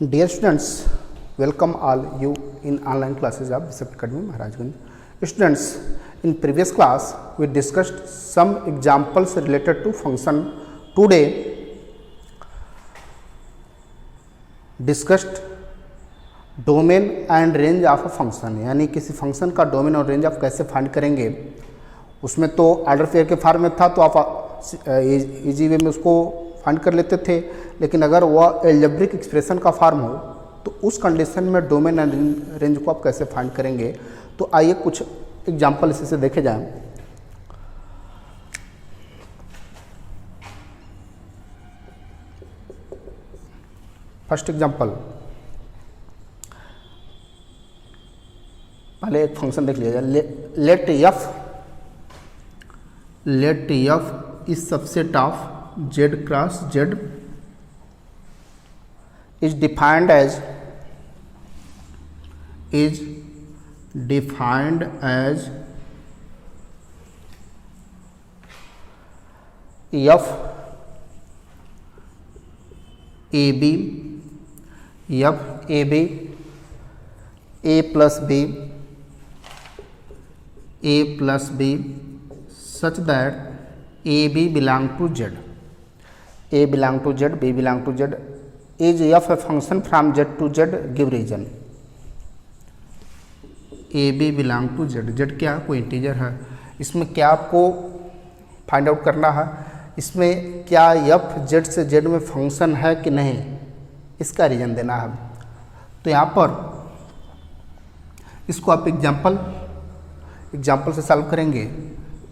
Dear students, welcome all you in online classes of Bishop Academy Maharajganj. Students, in previous class we discussed some examples related to function. Today discussed domain and range of a function, यानी किसी function का domain और range आप कैसे find करेंगे. उसमें तो order pair के फॉर्म में था तो आप इजी वे में उसको फाइंड कर लेते थे, लेकिन अगर वह एल्जेब्रिक एक्सप्रेशन का फॉर्म हो तो उस कंडीशन में डोमेन एंड रेंज को आप कैसे फाइंड करेंगे. तो आइए कुछ एग्जांपल इसी से देखे जाएं. फर्स्ट एग्जांपल, पहले एक फंक्शन देख लिया जाए. Let F is subset of z cross z is defined as f ab a plus b such that ab belong to z, a belong to z, b belong to z is f a function from z to z, give reason. a b belong to z, z क्या कोई integer है. इसमें क्या आपको find out करना है, इसमें क्या f z से z में फंक्शन है कि नहीं, इसका रीजन देना है. तो यहाँ पर इसको आप एग्जाम्पल से सॉल्व करेंगे.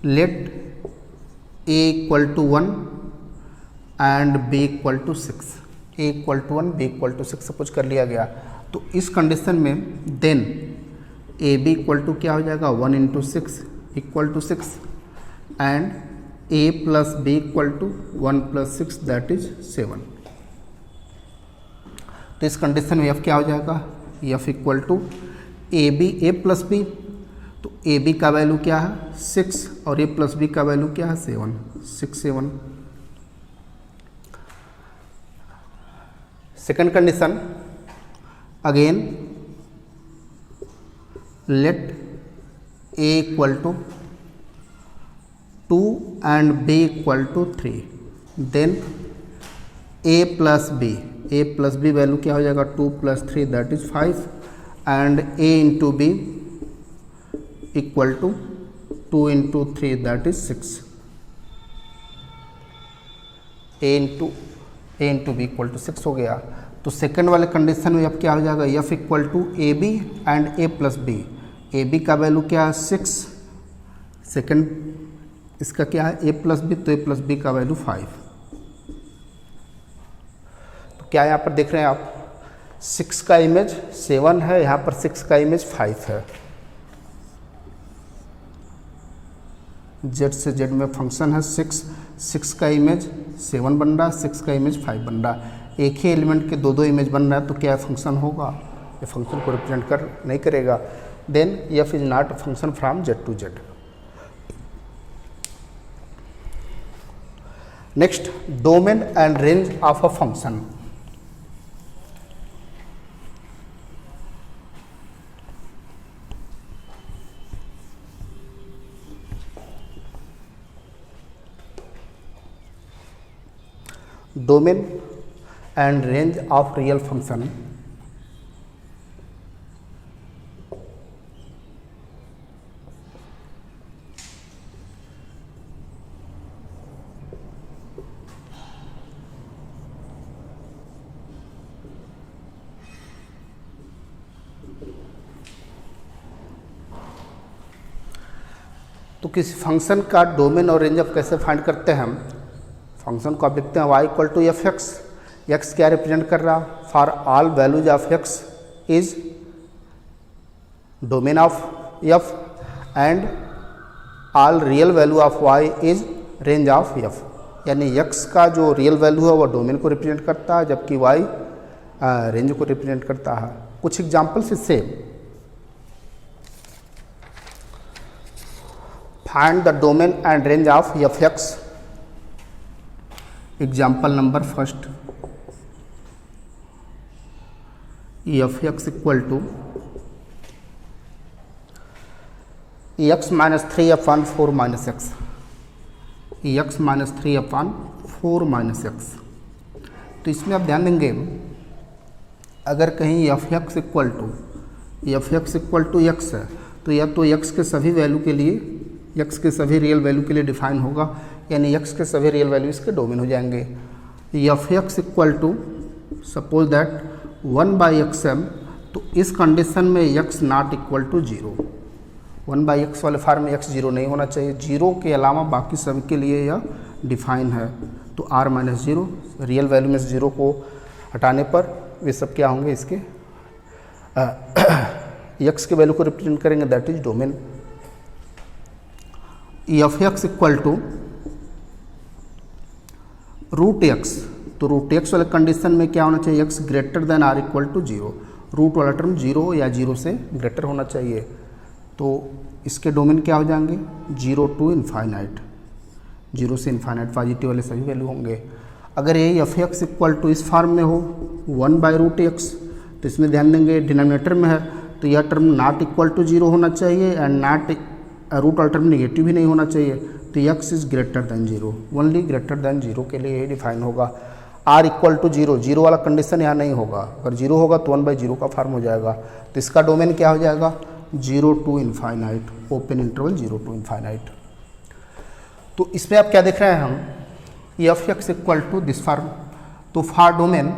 Let a equal to 1 and b equal to 6, a equal to 1 b equal to 6 suppose कर लिया गया. तो इस कंडीशन में then A B equal to क्या हो जाएगा 1 into 6 equal to 6 and a plus b equal to 1 plus 6 that is 7. तो इस कंडीशन में f क्या हो जाएगा, f equal to A B A plus B. तो ए बी का वैल्यू क्या है 6 और ए प्लस बी का वैल्यू क्या है 7, 6 7. Second condition again, let A equal to 2 and B equal to 3, then A plus B value क्या हो जाएगा 2 plus 3 that is 5 and A into B equal to 2 into 3 that is 6, A into B equal to 6 हो गया. तो second वाले condition में अब क्या हो जाएगा, F equal to A B and A plus B. A B का वैल्यू क्या है 6, सेकंड इसका क्या है ए प्लस बी, तो ए प्लस बी का वैल्यू 5. तो क्या यहाँ पर देख रहे हैं आप 6 का इमेज 7 है, यहाँ पर 6 का इमेज 5 है. z से z में फंक्शन है 6 का इमेज 7 बन रहा है, 6 का इमेज 5 बन रहा है. एक ही एलिमेंट के दो इमेज बन रहा है, तो क्या फंक्शन होगा, ये फंक्शन को रिप्रेजेंट नहीं करेगा. Then f is not function from z to z. Next, domain and range of a function. Domain and range of real function. तो किसी फंक्शन का डोमेन और रेंज आप कैसे फाइंड करते हैं. हम फंक्शन को आप लिखते हैं y equal to f x. X क्या रिप्रेजेंट कर रहा, for all values of x is domain of f and all real value of y is range of f. यानी x का जो रियल वैल्यू है वो डोमेन को रिप्रेजेंट करता है, जबकि y रेंज को रिप्रेजेंट करता है. कुछ एग्जाम्पल्स इससे, find the domain and range of f x. Example number first, f x equal to x minus 3 upon 4 minus x, x minus 3 upon 4 minus x. तो इसमें आप ध्यान देंगे, अगर कहीं f x equal to x है तो या तो एक्स के सभी वैल्यू के लिए, एक्स के सभी रियल वैल्यू के लिए डिफाइन होगा, यानी एक्स के सभी रियल वैल्यू इसके डोमेन हो जाएंगे। F x equal to suppose that 1/xm, तो इस कंडीशन में x not equal to 0, 1/x वाले फार्म में एक्स 0 नहीं होना चाहिए, 0 के अलावा बाकी सभी के लिए यह डिफाइन है। तो r माइनस 0, रियल वैल्यू में से 0 को हटाने पर वे सब क्या होंगे, इसके एक्स के वैल्यू को रिप्रेजेंट करेंगे, that is domain. F x equal to root x, तो रूट एक्स वाले कंडीशन में क्या होना चाहिए, x greater than or equal to 0, root वाला टर्म 0 या 0 से ग्रेटर होना चाहिए। तो इसके डोमेन क्या हो जाएंगे, 0 टू इन्फाइनाइट, 0 से इन्फाइनाइट पॉजिटिव वाले सभी वैल्यू होंगे। अगर यही एफ एक्स इक्वल टू इस फॉर्म में हो 1/√x, तो इसमें ध्यान देंगे डिनोमिनेटर में है तो यह टर्म नॉट इक्वल टू 0 होना चाहिए एंड नॉट रूट वाला टर्म निगेटिव भी नहीं होना चाहिए। तो x is greater then 0, only greater than 0 के लिए ये डिफाइन होगा। r इक्वल टू 0, 0 वाला कंडीशन यहाँ नहीं होगा, अगर 0 होगा तो 1/0 का फॉर्म हो जाएगा। तो इसका डोमेन क्या हो जाएगा, 0 to infinite, open interval 0 to infinite. तो इसमें आप क्या देख रहे हैं हम, f x equal to this form, तो for domain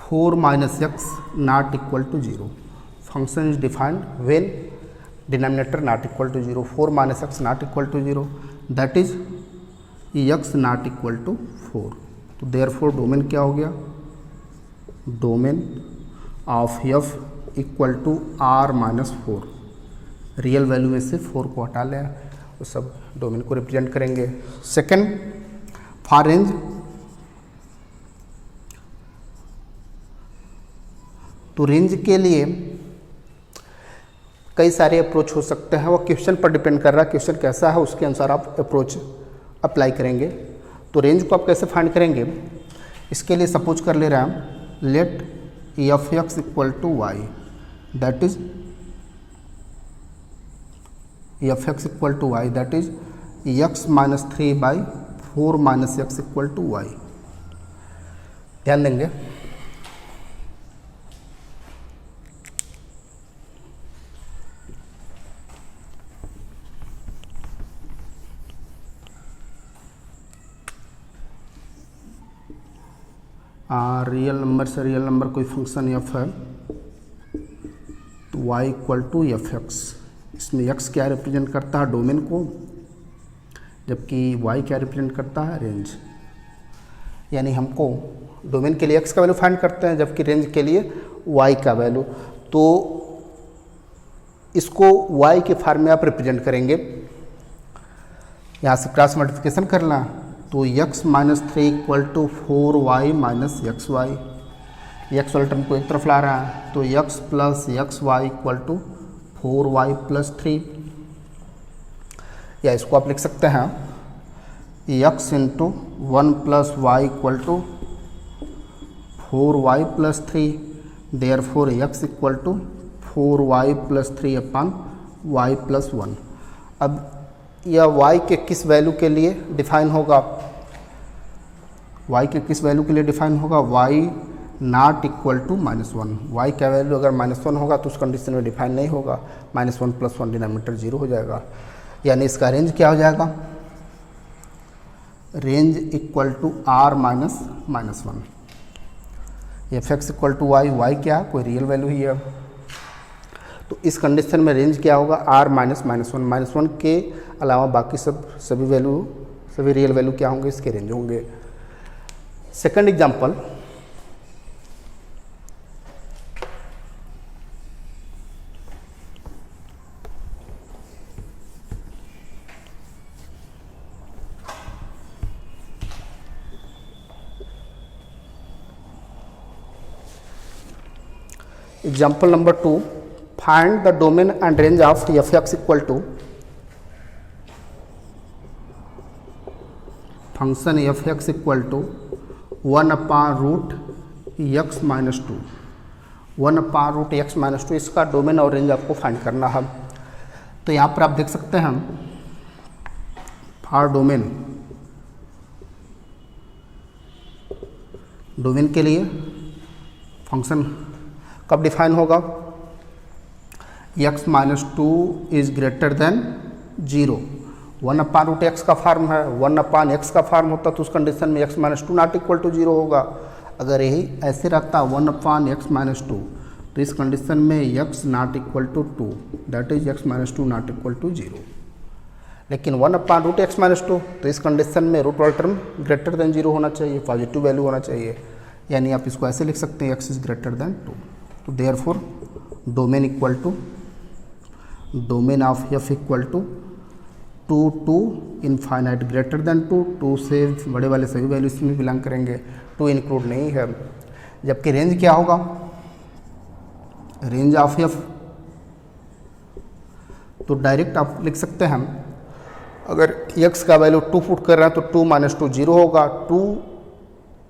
$4 minus x not equal to 0, function is defined when denominator not equal to 0, 4 minus x not equal to 0, that is x not equal to 4। तो therefore domain क्या हो गया, domain of f equal to r minus 4, real value में से 4 को हटा लें, वो सब डोमेन को रिप्रेजेंट करेंगे। सेकंड, फॉर रेंज, तो रेंज के लिए कई सारे अप्रोच हो सकते हैं, वो क्वेश्चन पर डिपेंड कर रहा है, क्वेश्चन कैसा है उसके अनुसार आप अप्रोच अप्लाई करेंगे। तो रेंज को आप कैसे फाइंड करेंगे, इसके लिए सपोज कर ले रहे हैं हम, let f x equal to y, that is f x equal to y, that is x minus 3/4 minus x equal to y. ध्यान देंगे, रियल नंबर से रियल नंबर कोई फंक्शन एफ है तो y equal to f x, इसमें x क्या represent करता है, डोमेन को, जबकि y क्या रिप्रेजेंट करता है, रेंज। यानी हमको डोमेन के लिए x का वैल्यू फाइंड करते हैं, जबकि रेंज के लिए y का वैल्यू। तो इसको y के फॉर्म में आप रिप्रेजेंट करेंगे, यहाँ से क्रॉस मल्टीप्लिकेशन करना, तो x minus 3 equal to 4y minus x y, x वाला टर्म को एक तरफ ला रहा है, तो x plus x y equal to 4y plus 3, या इसको आप लिख सकते हैं x into 1 plus y equal to 4y plus 3, therefore x equal to 4y plus 3 upon y plus 1। अब यह y के किस वैल्यू के लिए डिफाइन होगा, y के किस वैल्यू के लिए डिफाइन होगा, y not equal to -1, y का वैल्यू अगर -1 होगा तो उस कंडीशन में डिफाइन नहीं होगा, -1 + 1 डिनोमिनेटर 0 हो जाएगा, यानी इसका रेंज क्या हो जाएगा, range equal to r minus -1। F x equal to y, y क्या कोई रियल वैल्यू ही है, तो इस कंडीशन में रेंज क्या होगा, r माइनस -1 के अलावा बाकी सभी वैल्यू, सभी रियल वैल्यू क्या होंगे, इसके रेंज होंगे। Second example, example number 2, find the domain and range of f x equal to function f x equal to 1/√x minus 2, 1/√x minus 2 इसका डोमेन और रेंज आपको फाइंड करना है। तो यहाँ पर आप देख सकते हैं फॉर डोमेन के लिए फंक्शन कब डिफाइन होगा, x minus 2 is greater then 0। 1/√x का फॉर्म है, 1/x का फॉर्म होता तो उस कंडीशन में x minus 2 not equal to 0 होगा। अगर यही ऐसे रहता 1/x माइनस 2 तो इस कंडीशन में x not equal to 2, that is x minus 2 not equal to 0। लेकिन 1/√x माइनस 2 तो इस कंडीशन में रूट वाला टर्म ग्रेटर देन 0 होना चाहिए, पॉजिटिव वैल्यू होना चाहिए, यानी आप इसको ऐसे लिख सकते हैं x इज ग्रेटर देन 2। तो therefore domain equal to domain of f equal to 2 to infinite greater than 2, 2 से बड़े वाले सभी वैल्यू इसमें बिलोंग करेंगे, 2 इंक्लूड नहीं है। जबकि रेंज क्या होगा, रेंज ऑफ f तो डायरेक्ट आप लिख सकते हैं हम, अगर x का वैल्यू 2 पुट कर रहे हैं तो 2 माइनस 2 0 होगा, 2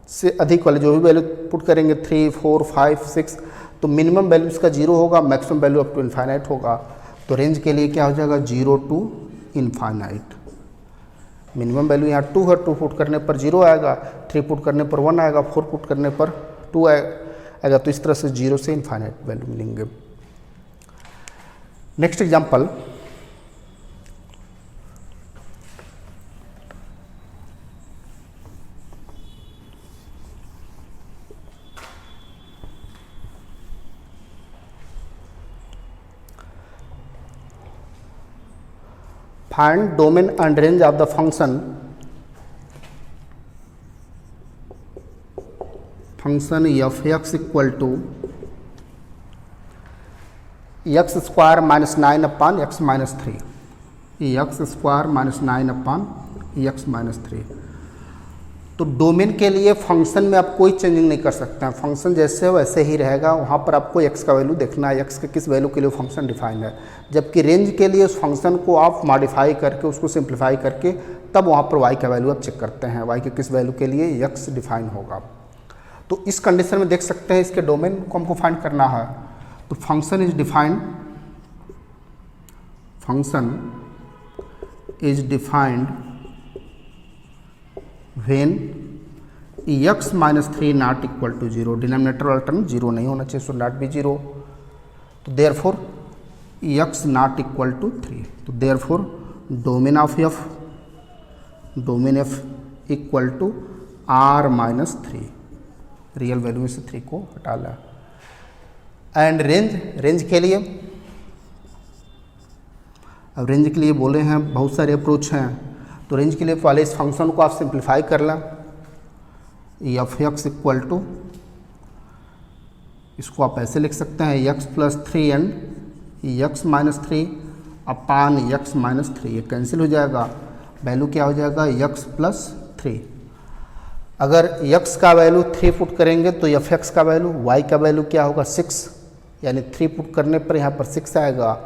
से अधिक वाले जो भी वैल्यू पुट करेंगे 3, 4, 5, 6 तो मिनिमम वैल्यू इसका 0 होगा, maximum value up to infinite होगा। तो रेंज के लिए क्या हो जाएगा 0 टू इनफाइनाइट। मिनिमम वैल्यू यहाँ 2 है, 2 पुट करने पर 0 आएगा, 3 पुट करने पर 1 आएगा, 4 पुट करने पर 2 आएगा। तो इस तरह से 0 से इनफाइनाइट वैल्यू मिलेंगे। Next example, find domain and range of the function f x equal to x square minus 9 upon x minus 3, x square minus 9 upon x minus 3। तो डोमेन के लिए फंक्शन में आप कोई चेंजिंग नहीं कर सकते हैं, फंक्शन जैसे वैसे ही रहेगा, वहाँ पर आपको x का वैल्यू देखना है, x के किस वैल्यू के लिए फंक्शन डिफाइंड है। जबकि रेंज के लिए उस फंक्शन को आप मॉडिफाई करके उसको सिंप्लीफाई करके तब वहाँ पर y का वैल्यू आप चेक करते हैं, y के किस वैल्यू के लिए x डिफाइन होगा। तो इस कंडीशन में देख सकते हैं इसके डोमेन को हमको फाइंड करना है। तो function is defined when x minus 3 not equal to 0, denominator वाला टर्म 0 नहीं होना चाहिए, सो नॉट बी 0। तो therefore x not equal to 3। तो therefore domain of f equal to r minus 3, real value में से 3 को हटा ला। एंड रेंज के लिए, अब रेंज के लिए बोले हैं बहुत सारे अप्रोच हैं। तो रेंज के लिए पहले इस फंक्शन को आप सिंप्लीफाई कर लें, एफ एक्स इक्वल टू, इसको आप ऐसे लिख सकते हैं x plus 3 and x minus 3 upon x minus 3, ये कैंसिल हो जाएगा, वैल्यू क्या हो जाएगा x प्लस 3। अगर x का वैल्यू 3 पुट करेंगे तो एफ एक्स का वैल्यू, y का वैल्यू क्या होगा 6, यानी 3 पुट करने पर यहाँ पर 6 आएगा,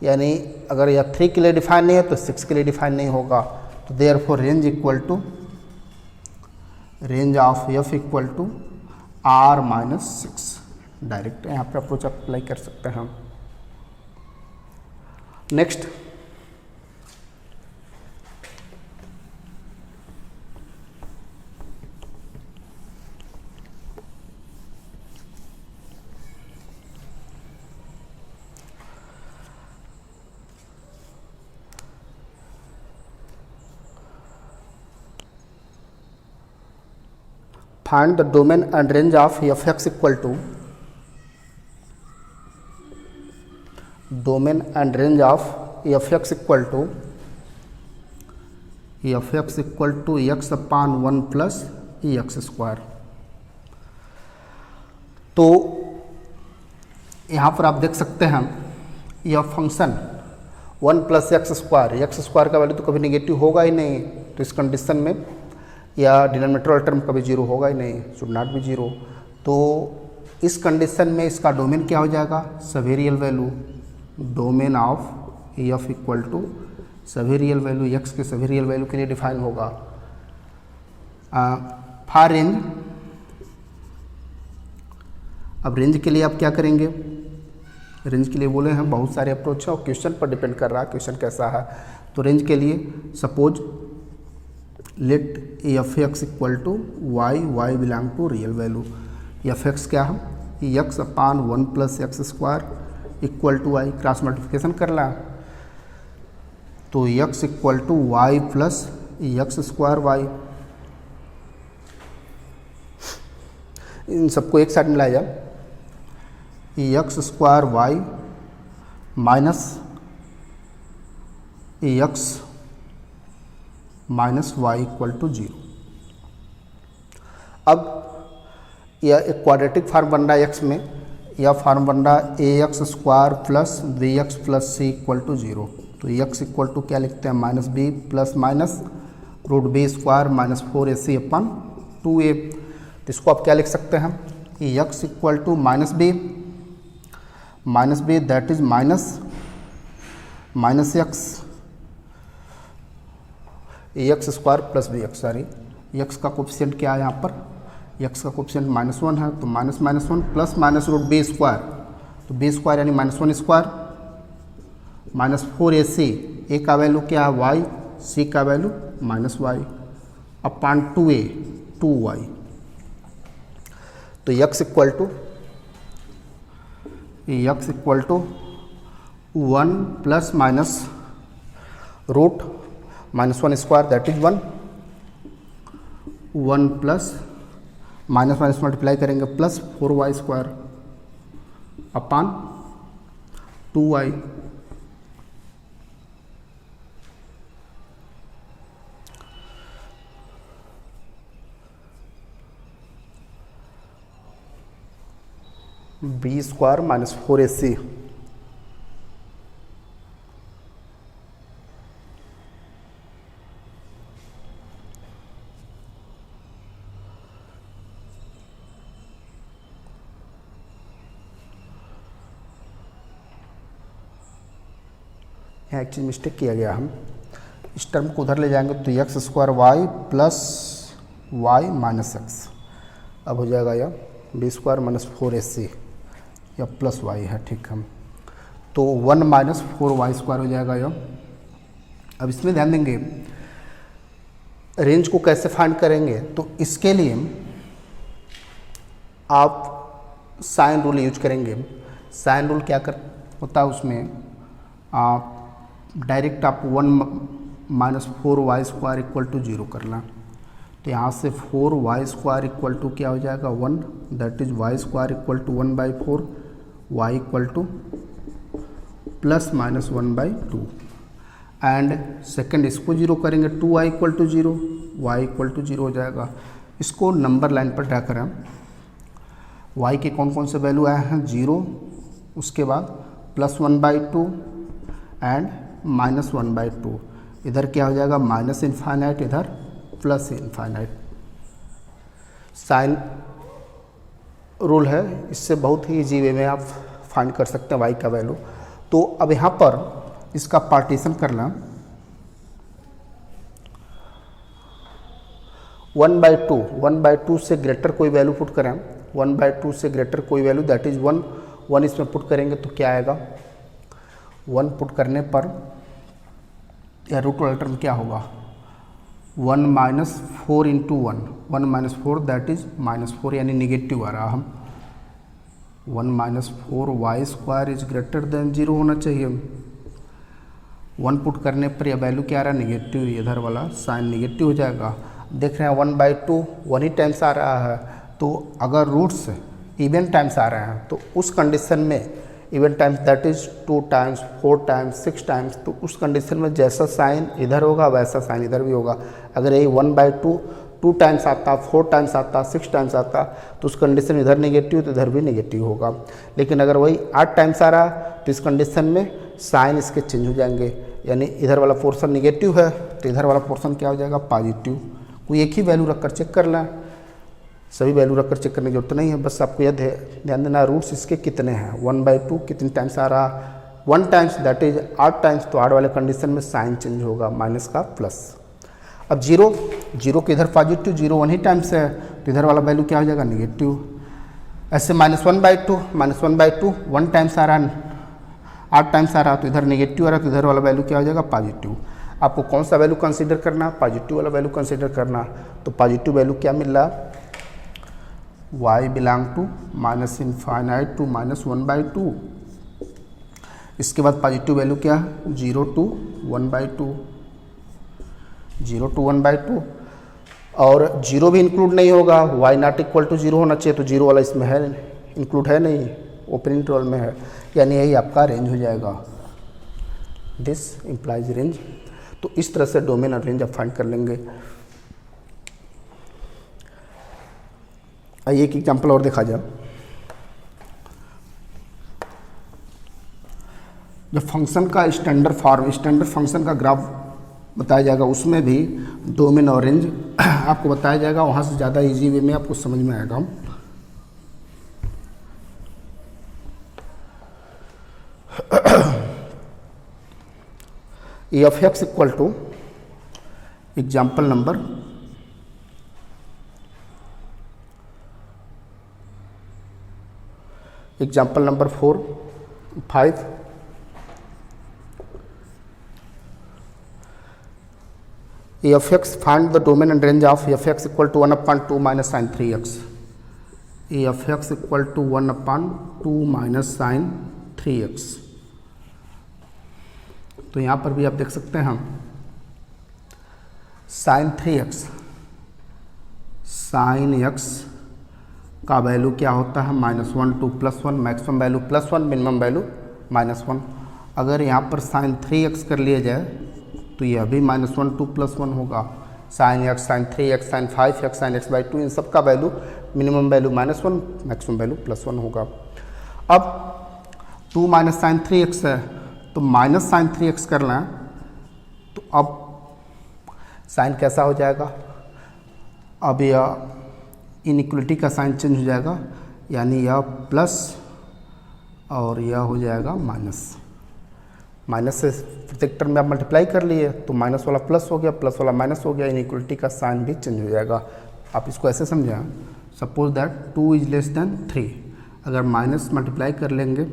यानी अगर यह 3 के लिए डिफाइन नहीं है तो 6 के लिए डिफाइन नहीं होगा। तो therefore range equal to, range of f equal to r minus 6। Direct यहाँ पर अप्रोच अप्लाई कर सकते हैं हम। Next, find the domain and range of f x equal to, domain and range of f x equal to x upon 1 plus x square. तो यहाँ पर आप देख सकते हैं यह फंक्शन 1 प्लस एक्स स्क्वायर का वैल्यू तो कभी नेगेटिव होगा ही नहीं, तो इस कंडीशन में या डिनोमिनेटर वाला टर्म कभी 0 होगा ही नहीं, शुड नॉट बी 0। तो इस कंडीशन में इसका डोमेन क्या हो जाएगा, सभी real value, domain of f equal to सभी रियल वैल्यू, एक्स के सभी रियल वैल्यू के लिए डिफाइन होगा। फॉर रेंज, अब रेंज के लिए आप क्या करेंगे, रेंज के लिए बोले हैं बहुत सारे अप्रोच है और क्वेश्चन पर डिपेंड कर रहा है क्वेश्चन कैसा है। तो रेंज के लिए suppose let f x equal to y, y belong to real value, f x क्या है, x upon 1 plus x square equal to y, cross multiplication कर ला तो x equal to y plus x square y, इन सबको एक side मिलाया जाए, x square y minus x minus y equal to 0। अब यह एक क्वाड्रेटिक फॉर्म बन रहा है एक्स में, यह फॉर्म बन रहा है a x square plus b x plus c equal to 0। तो एक्स इक्वल टू क्या लिखते हैं, minus b plus minus root b square minus 4ac upon 2a। तो इसको आप क्या लिख सकते हैं, x equal to minus b that is minus x square plus b x, sorry x का कोफिशिएंट क्या है यहाँ पर, एक्स का कोफिशिएंट -1 है तो -1 plus minus root b square, तो बी स्क्वायर यानी -1 स्क्वायर माइनस 4ac, ए का वैल्यू क्या है वाई, सी का वैल्यू माइनस वाई अपान 2a 2y। तो x equal to 1 plus minus root -1 square that is 1 plus minus minus multiply करेंगे plus 4y square upon 2y। B square minus 4ac, यहाँ एक चीज़ mistake किया गया, हम इस टर्म को उधर ले जाएंगे तो x square y plus y minus x, अब हो जाएगा यह बी स्क्वायर माइनस 4ac या प्लस वाई है, ठीक है, तो 1 माइनस 4y स्क्वायर हो जाएगा यह। अब इसमें ध्यान देंगे रेंज को कैसे फाइंड करेंगे, तो इसके लिए आप साइन रूल यूज करेंगे। साइन रूल क्या कर होता है उसमें, डायरेक्ट आप 1 minus 4y square equal to 0 करना, तो यहाँ से 4y स्क्वायर इक्वल टू क्या हो जाएगा 1 that is y square equal to 1/4 y equal to plus minus 1/2 and second इसको 0 करेंगे 2y equal to 0 y equal to 0 हो जाएगा। इसको नंबर लाइन पर ड्रा करें, y के कौन कौन से वैल्यू आए हैं 0, उसके बाद प्लस 1/2 एंड माइनस 1/2, इधर क्या हो जाएगा माइनस इनफाइनाइट, इधर प्लस इनफाइनाइट। साइन रूल है, इससे बहुत ही इजी वे में आप फाइंड कर सकते हैं y का वैल्यू। तो अब यहाँ पर इसका पार्टीशन करना 1/2 से ग्रेटर कोई वैल्यू पुट करें, 1/2 से ग्रेटर कोई वैल्यू दैट इज 1 इसमें पुट करेंगे तो क्या आएगा, 1 पुट करने पर या रूट वाला टर्म क्या होगा 1 minus 4 into 1 minus 4 that is -4 यानी निगेटिव आ रहा, हम 1 minus 4y square is greater then 0 होना चाहिए। 1 पुट करने पर यह वैल्यू क्या आ रहा है निगेटिव, इधर वाला साइन निगेटिव हो जाएगा। देख रहे हैं 1/2 1 ही टाइम्स आ रहा है, तो अगर रूट्स इवन टाइम्स आ रहे हैं तो उस कंडीशन में even times that is 2 times 4 times 6 times, तो उस कंडीशन में जैसा साइन इधर होगा वैसा साइन इधर भी होगा। अगर यही 1/2 2 टाइम्स आता, 4 टाइम्स आता, 6 टाइम्स आता, तो उस कंडीशन में इधर निगेटिव तो इधर भी निगेटिव होगा। लेकिन अगर वही 8 टाइम्स आ रहा तो इस कंडीशन में साइन इसके चेंज हो जाएंगे, यानी इधर वाला पोर्शन निगेटिव है तो इधर वाला पोर्शन क्या हो जाएगा पॉजिटिव। कोई एक ही वैल्यू रखकर चेक कर लें, सभी वैल्यू रखकर चेक करने की जरूरत नहीं है, बस आपको यह ध्यान देना रूट्स इसके कितने हैं। 1/2 कितने टाइम्स आ रहा, 1 टाइम्स, दैट इज 8 टाइम्स, तो 8 वाले कंडीशन में साइन चेंज होगा माइनस का प्लस। अब जीरो के इधर पॉजिटिव, 0 1 ही टाइम्स है तो इधर वाला वैल्यू क्या हो जाएगा, निगेटिव। ऐसे -1/2 1 टाइम्स आ रहा है, 8 टाइम्स आ रहा तो इधर निगेटिव आ रहा तो इधर वाला वैल्यू क्या हो जाएगा, पॉजिटिव। आपको कौन सा वैल्यू कंसीडर करना, पॉजिटिव वाला वैल्यू कंसीडर करना। तो पॉजिटिव वैल्यू क्या मिल रहा, y बिलोंग टू -∞ टू -1/2। इसके बाद पॉजिटिव वैल्यू क्या है, 0 to 1/2, 0 to 1/2। और 0 भी इंक्लूड नहीं होगा, y नॉट इक्वल टू 0 होना चाहिए, तो 0 वाला इसमें है, इंक्लूड है नहीं, ओपन इंटरवल में है, यानी यही आपका रेंज हो जाएगा। This implies range. तो इस तरह से डोमेन और रेंज आप फाइंड कर लेंगे। आइए एक एग्जाम्पल और देखा जाए। जब फंक्शन का स्टैंडर्ड फंक्शन का ग्राफ बताया जाएगा, उसमें भी डोमेन और रेंज आपको बताया जाएगा, वहाँ से ज़्यादा इजी वे में आपको समझ में आएगा। F x equal to example number 4 5। F x find the domain and range of f x equal to 1/2 minus sine 3x। F x equal to 1/2 minus sine 3x। तो यहाँ पर भी आप देख सकते हैं हम साइन 3x, साइन x का वैल्यू क्या होता है, -1 to +1, maximum value +1, minimum value -1। अगर यहाँ पर साइन 3x कर लिया जाए तो यह भी -1 to +1 होगा। Sine x, sine 3x, sine 5x, sine x/2, इन सब का value minimum value -1, maximum value +1 होगा। अब 2 माइनस साइन 3x है तो माइनस साइन 3x करना है, तो अब साइन कैसा हो जाएगा, अब यह इनइक्वलिटी का साइन चेंज हो जाएगा, यानी यह प्लस और यह हो जाएगा माइनस। माइनस से प्रत्येक टर्म में आप मल्टीप्लाई कर लिए तो माइनस वाला प्लस हो गया, प्लस वाला माइनस हो गया, इनइक्वलिटी का साइन भी चेंज हो जाएगा। आप इसको ऐसे समझें, suppose that 2 is less then 3, अगर माइनस मल्टीप्लाई कर लेंगे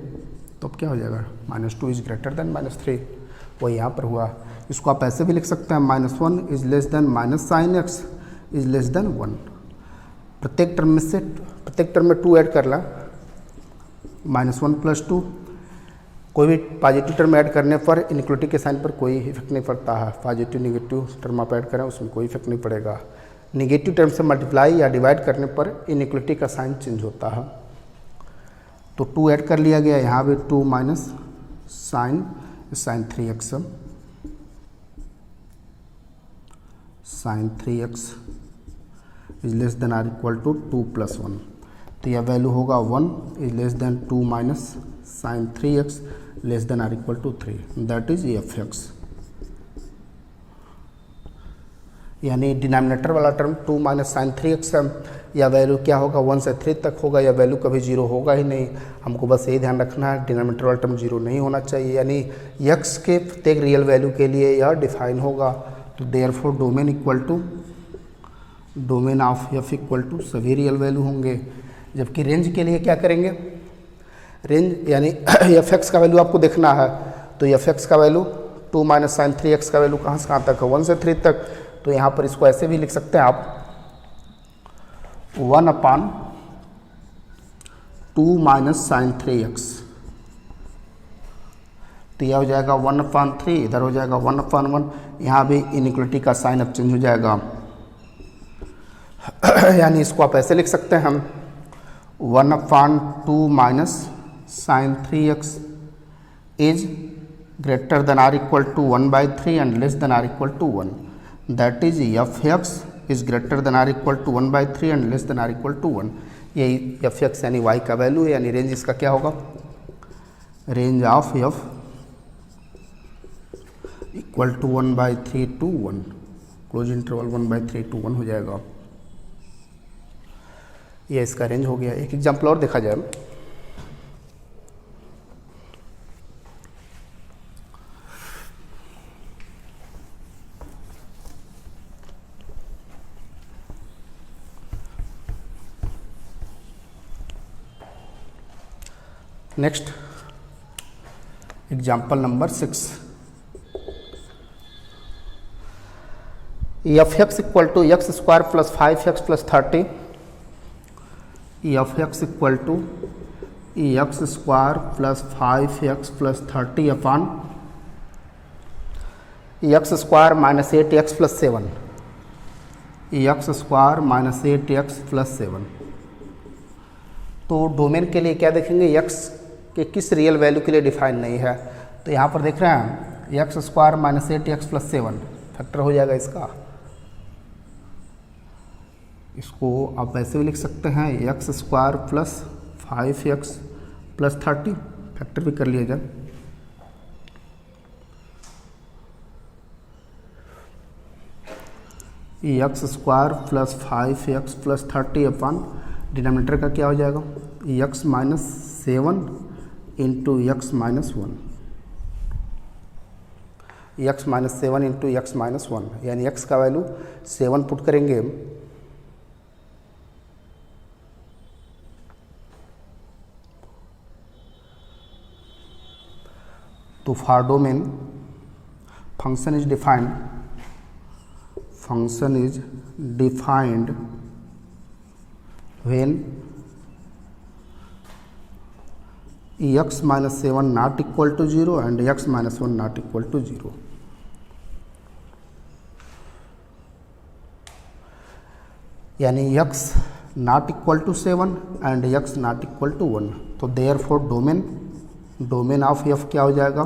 तो अब क्या हो जाएगा, -2 इज ग्रेटर देन -3, वही यहाँ पर हुआ। इसको आप ऐसे भी लिख सकते हैं, -1 is less than minus sine x is less than 1। प्रत्येक टर्म में 2 ऐड कर ला, -1 + 2। कोई भी पॉजिटिव टर्म ऐड करने पर इनइक्वलिटी के साइन पर कोई इफेक्ट नहीं पड़ता है। पॉजिटिव निगेटिव टर्म आप ऐड करें उसमें कोई इफेक्ट नहीं पड़ेगा। निगेटिव टर्म से मल्टीप्लाई या डिवाइड करने पर इनइक्वलिटी का साइन चेंज होता है। तो 2 ऐड कर लिया गया, यहाँ भी 2 minus sine 3x, sine 3x is less than or equal to 2 + 1। तो यह वैल्यू होगा 1 is less than 2 minus sine 3x less than or equal to 3, that is f x. यानी डिनोमिनेटर वाला टर्म 2 माइनस साइन 3x है, या value क्या होगा 1 से 3 तक होगा, या वैल्यू कभी 0 होगा ही नहीं। हमको बस यही ध्यान रखना है, डिनोमिनेटर वाला टर्म 0 नहीं होना चाहिए, यानी x के प्रत्येक रियल वैल्यू के लिए यह डिफाइन होगा। तो therefore domain equal to domain of f equal to सभी रियल वैल्यू होंगे। जबकि रेंज के लिए क्या करेंगे, रेंज यानी एफ एक्स का वैल्यू आपको देखना है, तो एफ एक्स का वैल्यू 2 माइनस साइन 3x का वैल्यू कहाँ से कहाँ तक है, 1 से 3 तक। तो यहाँ पर इसको ऐसे भी लिख सकते हैं आप, 1/2 माइनस साइन 3x, तो यह हो जाएगा 1/3, इधर हो जाएगा 1/1। यहाँ भी इनइक्वलिटी का साइन अब चेंज हो जाएगा, यानी इसको आप ऐसे लिख सकते हैं हम, 1/2 minus sine 3x is greater than or equal to 1/3 and less than or equal to 1, that is f x is greater than or equal to 1/3 and less than or equal to 1। यही f x यानी y का value है, यानी range इसका क्या होगा, range of f equal to 1/3 to 1, close interval 1/3 to 1 हो जाएगा। ये इसका रेंज हो गया। एक एग्जाम्पल और देखा जाए। Next example number 6, f x equal to x square plus 5x plus 30, f x equal to x square plus 5x plus 30 upon x square minus 8x plus 7, x square minus 8x plus 7। तो domain के लिए क्या देखेंगे, x के किस real value के लिए define नहीं है। तो यहाँ पर देख रहे हैं x square minus 8x plus 7 factor हो जाएगा इसका। इसको आप वैसे भी लिख सकते हैं x square plus 5x plus 30, factor भी कर लिया जाए। X square plus 5x plus 30 upon denominator का क्या हो जाएगा, x minus 7 into x minus 1, x minus 7 into x minus 1, यानी एक्स का वैल्यू 7 पुट करेंगे तो for domain function is defined when x minus 7 not equal to 0 and x minus 1 not equal to 0। यानी x not equal to 7 and x not equal to 1। तो therefore domain of f क्या हो जाएगा,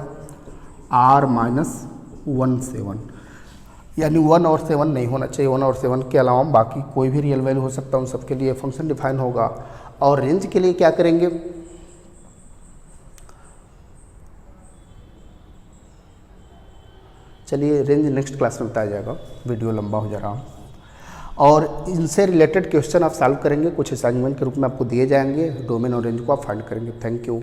r minus 1 7, यानी 1 और 7 नहीं होना चाहिए। 1 और 7 के अलावा बाकी कोई भी रियल वैल्यू हो सकता है, उन सबके लिए फंक्शन डिफाइन होगा। और रेंज के लिए क्या करेंगे, चलिए रेंज नेक्स्ट क्लास में बताया जाएगा, वीडियो लंबा हो जा रहा। और इनसे रिलेटेड क्वेश्चन आप सॉल्व करेंगे, कुछ असाइनमेंट के रूप में आपको दिए जाएंगे, डोमेन और रेंज को आप फाइंड करेंगे। Thank you.